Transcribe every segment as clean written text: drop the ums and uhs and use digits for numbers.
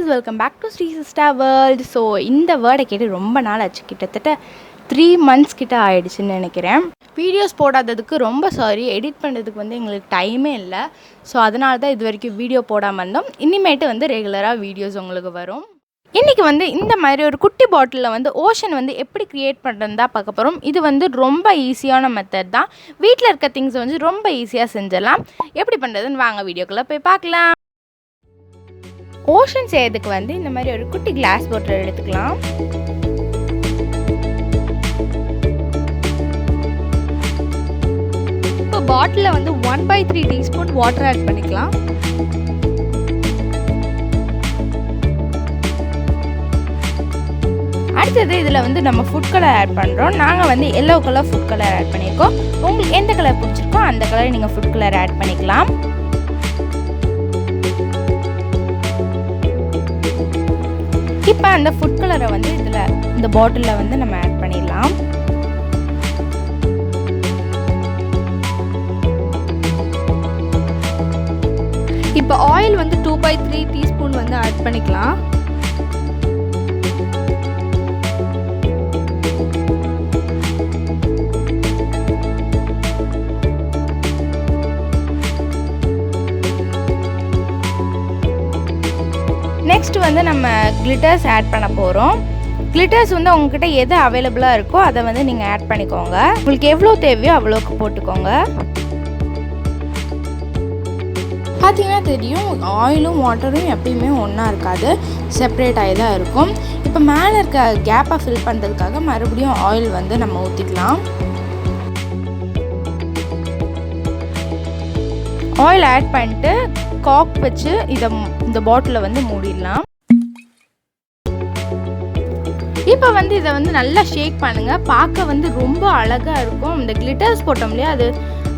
guys, welcome back to Sree Sister World. So இந்த வேர்டை கேட்டு ரொம்ப நாள் ஆச்சு, கிட்டத்தட்ட 3 months கிட்ட ஆயிடுச்சுன்னு நினைக்கிறேன். வீடியோஸ் போடாததுக்கு ரொம்ப சாரி. எடிட் பண்ணுறதுக்கு வந்து எங்களுக்கு டைமே இல்லை. ஸோ அதனால தான் இது வரைக்கும் வீடியோ போடாமல் இருந்தோம். இனிமேட்டு வந்து ரெகுலராக வீடியோஸ் உங்களுக்கு வரும். இன்றைக்கி வந்து இந்த மாதிரி ஒரு குட்டி பாட்டிலில் வந்து ஓஷன் வந்து எப்படி க்ரியேட் பண்ணுறது தான் பார்க்க போகிறோம். இது வந்து ரொம்ப ஈஸியான மெத்தட் தான். வீட்டில் இருக்க திங்ஸை வந்து ரொம்ப ஈஸியாக செஞ்சிடலாம். எப்படி பண்ணுறதுன்னு வாங்க வீடியோக்குள்ளே போய் பார்க்கலாம். ஓஷன் செய்யறதுக்கு வந்து இந்த மாதிரி ஒரு குட்டி கிளாஸ் பாட்டில் எடுத்துக்கலாம். இப்போ பாட்டிலில் வந்து 1/3 டீஸ்பூன் வாட்டர் ஆட் பண்ணிக்கலாம். அடுத்தது இதில் வந்து நம்ம ஃபுட் கலர் ஆட் பண்ணுறோம். நாங்கள் வந்து yellow colour food colour add பண்ணியிருக்கோம். உங்களுக்கு எந்த கலர் பிடிச்சிருக்கோ அந்த கலரை நீங்கள் ஃபுட் கலர் ஆட் பண்ணிக்கலாம். இப்போ அந்த ஃபுட் கலரை வந்து இந்த பாட்டிலில் வந்து நம்ம ஆட் பண்ணிடலாம். இப்போ ஆயில் வந்து 2/3 டீஸ்பூன் வந்து ஆட் பண்ணிக்கலாம். நெக்ஸ்ட் வந்து நம்ம கிளிட்டர்ஸ் ஆட் பண்ண போகிறோம். கிளிட்டர்ஸ் வந்து உங்ககிட்ட எது அவைலபிளாக இருக்கோ அதை வந்து நீங்கள் ஆட் பண்ணிக்கோங்க. உங்களுக்கு எவ்வளோ தேவையோ அவ்வளோக்கு போட்டுக்கோங்க. பார்த்தீங்கன்னா தெரியும், ஆயிலும் வாட்டரும் எப்பயுமே ஒன்றா இருக்காது, செப்பரேட் ஆகி தான் இருக்கும். இப்போ மேலே இருக்க கேப்பை ஃபில் பண்ணுறதுக்காக மறுபடியும் ஆயில் வந்து நம்ம ஊற்றிக்கலாம். ஆயில் ஆட் பண்ணிட்டு காக் வச்சு இந்த பாட்டிலில் வந்து மூடிடலாம். இப்போ வந்து இதை வந்து நல்லா ஷேக் பண்ணுங்கள். பார்க்க வந்து ரொம்ப அழகாக இருக்கும். இந்த கிளிட்டர்ஸ் போட்டோம் இல்லையா,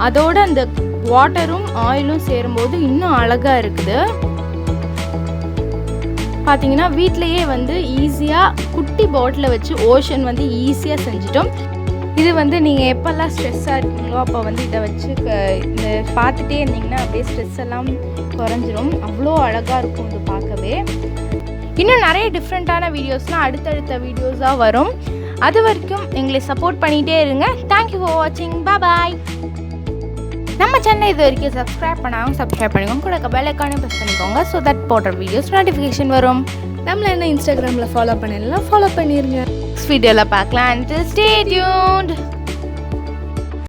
அதோட அந்த வாட்டரும் ஆயிலும் சேரும்போது இன்னும் அழகாக இருக்குது. பார்த்தீங்கன்னா வீட்டிலையே வந்து ஈஸியாக குட்டி பாட்டிலை வச்சு ஓஷன் வந்து ஈஸியாக செஞ்சிட்டோம். இது வந்து நீங்கள் எப்போல்லாம் ஸ்ட்ரெஸ்ஸாக இருக்கீங்களோ அப்போ வந்து இதை வச்சு இந்த பார்த்துட்டே இருந்தீங்கன்னா அப்படியே ஸ்ட்ரெஸ் எல்லாம் குறைஞ்சிரும். அவ்வளோ அழகாக இருக்கும் இது பார்க்கவே. இன்னும் நிறைய டிஃப்ரெண்ட்டான வீடியோஸ்லாம் அடுத்தடுத்த வீடியோஸாக வரும். அது வரைக்கும் எங்களை சப்போர்ட் பண்ணிகிட்டே இருங்க. தேங்க்யூ ஃபார் வாட்சிங். பாய். நம்ம சேனல் இது வரைக்கும் சப்ஸ்கிரைப் பண்ணாமல் சப்ஸ்கிரைப் பண்ணிக்கோங்க. கூட பெல் ஐக்கானே ப்ரெஸ் பண்ணிக்கோங்க. ஸோ தட் போடுற வீடியோஸ் நோட்டிஃபிகேஷன் வரும். நம்மள என்ன இன்ஸ்டாகிராமில் ஃபாலோ பண்ணலாம், ஃபாலோ பண்ணிடுங்க. நெக்ஸ்ட் வீடியோவில் பார்க்கலாம். Stay tuned.